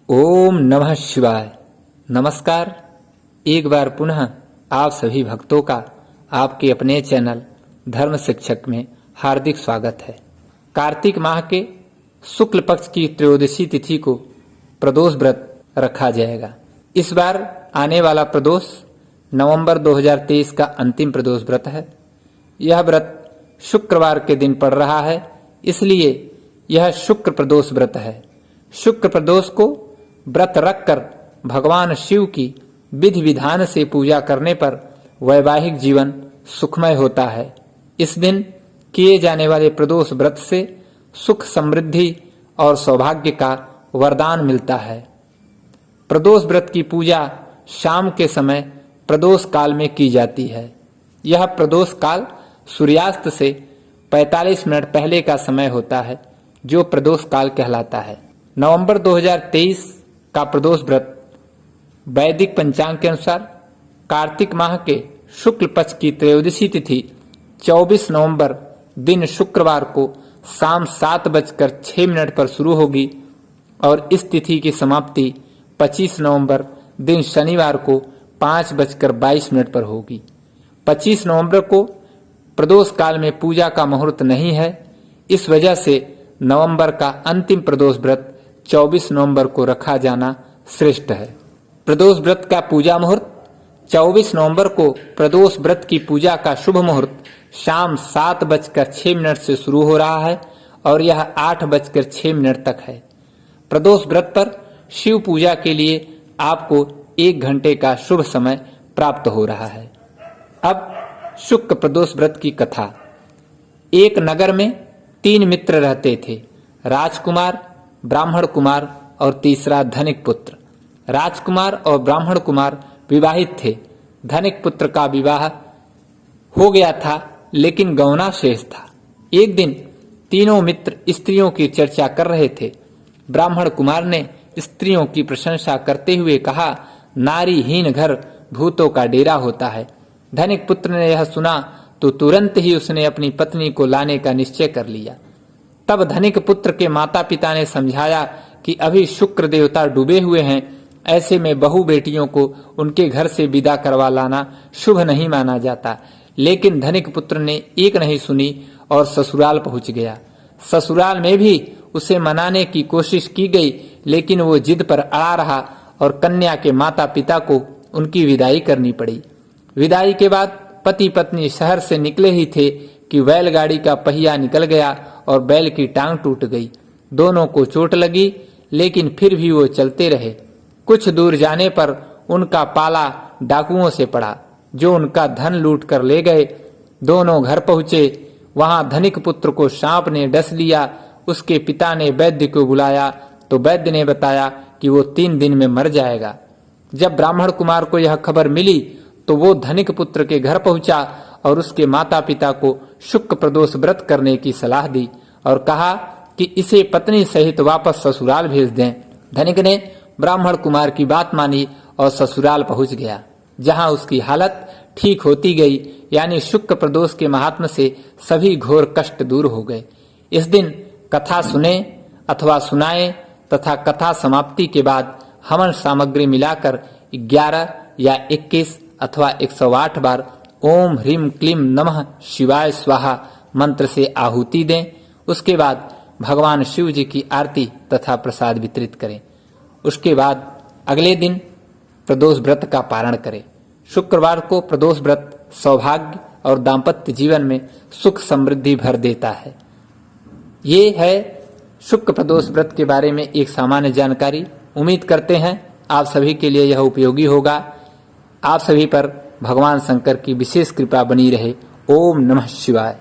ओम नमः शिवाय। नमस्कार। एक बार पुनः आप सभी भक्तों का आपके अपने चैनल धर्म शिक्षक में हार्दिक स्वागत है। कार्तिक माह के शुक्ल पक्ष की त्रयोदशी तिथि को प्रदोष व्रत रखा जाएगा। इस बार आने वाला प्रदोष नवंबर 2023 का अंतिम प्रदोष व्रत है। यह व्रत शुक्रवार के दिन पड़ रहा है, इसलिए यह शुक्र प्रदोष व्रत है। शुक्र प्रदोष को व्रत रखकर भगवान शिव की विधि विधान से पूजा करने पर वैवाहिक जीवन सुखमय होता है। इस दिन किए जाने वाले प्रदोष व्रत से सुख समृद्धि और सौभाग्य का वरदान मिलता है। प्रदोष व्रत की पूजा शाम के समय प्रदोष काल में की जाती है। यह प्रदोष काल सूर्यास्त से 45 मिनट पहले का समय होता है, जो प्रदोष काल कहलाता है। नवंबर 2023 का प्रदोष व्रत वैदिक पंचांग के अनुसार कार्तिक माह के शुक्ल पक्ष की त्रयोदशी तिथि 24 नवंबर दिन शुक्रवार को शाम 7:06 पर शुरू होगी और इस तिथि की समाप्ति 25 नवंबर दिन शनिवार को 5:22 पर होगी। 25 नवंबर को प्रदोष काल में पूजा का मुहूर्त नहीं है। इस वजह से नवंबर का अंतिम प्रदोष व्रत 24 नवंबर को रखा जाना श्रेष्ठ है। प्रदोष व्रत का पूजा मुहूर्त 24 नवंबर को प्रदोष व्रत की पूजा का शुभ मुहूर्त शाम 7:06 से शुरू हो रहा है और यह 8:06 तक है। प्रदोष व्रत पर शिव पूजा के लिए आपको 1 घंटे का शुभ समय प्राप्त हो रहा है। अब शुक्र प्रदोष व्रत की कथा। एक नगर में 3 मित्र रहते थे, राजकुमार, ब्राह्मण कुमार और तीसरा धनिक पुत्र। राजकुमार और ब्राह्मण कुमार विवाहित थे। धनिक पुत्र का विवाह हो गया था, लेकिन गौना शेष था। एक दिन तीनों मित्र स्त्रियों की चर्चा कर रहे थे। ब्राह्मण कुमार ने स्त्रियों की प्रशंसा करते हुए कहा, नारीहीन घर भूतों का डेरा होता है। धनिक पुत्र ने यह सुना तो तुरंत ही उसने अपनी पत्नी को लाने का निश्चय कर लिया। तब धनिक पुत्र के माता पिता ने समझाया कि अभी शुक्र देवता डूबे हुए हैं, ऐसे में बहू बेटियों को उनके घर से विदा करवा लाना शुभ नहीं माना जाता। लेकिन धनिक पुत्र ने एक नहीं सुनी और ससुराल पहुंच गया। ससुराल में भी उसे मनाने की कोशिश की गई, लेकिन वो जिद पर अड़ा रहा और कन्या के माता पिता को उनकी विदाई करनी पड़ी। विदाई के बाद पति पत्नी शहर से निकले ही थे कि बैलगाड़ी का पहिया निकल गया और बैल की टांग टूट गई। दोनों को चोट लगी, लेकिन फिर भी वो चलते रहे। कुछ दूर जाने पर उनका पाला डाकुओं से पड़ा, जो उनका धन लूट कर ले गए। दोनों घर पहुंचे। वहां धनिक पुत्र को सांप ने डस लिया। उसके पिता ने वैद्य को बुलाया तो वैद्य ने बताया कि वो 3 दिन में मर जाएगा। जब ब्राह्मण कुमार को यह खबर मिली तो वो धनिक पुत्र के घर पहुंचा और उसके माता पिता को शुक्र प्रदोष व्रत करने की सलाह दी और कहा कि इसे पत्नी सहित वापस ससुराल भेज दें। धनिक ने ब्राह्मण कुमार की बात मानी और ससुराल पहुंच गया, जहां उसकी हालत ठीक होती गई। यानी शुक्र प्रदोष के महात्म से सभी घोर कष्ट दूर हो गए। इस दिन कथा सुने अथवा सुनाए तथा कथा समाप्ति के बाद हवन सामग्री मिलाकर 11 या 21 अथवा 108 बार ओम ह्रीम क्लीम नमः शिवाय स्वाहा मंत्र से आहुति दें। उसके बाद भगवान शिव जी की आरती तथा प्रसाद वितरित करें। उसके बाद अगले दिन प्रदोष व्रत का पारण करें। शुक्रवार को प्रदोष व्रत सौभाग्य और दाम्पत्य जीवन में सुख समृद्धि भर देता है। ये है शुक्र प्रदोष व्रत के बारे में एक सामान्य जानकारी। उम्मीद करते हैं आप सभी के लिए यह उपयोगी होगा। आप सभी पर भगवान शंकर की विशेष कृपा बनी रहे। ओम नमः शिवाय।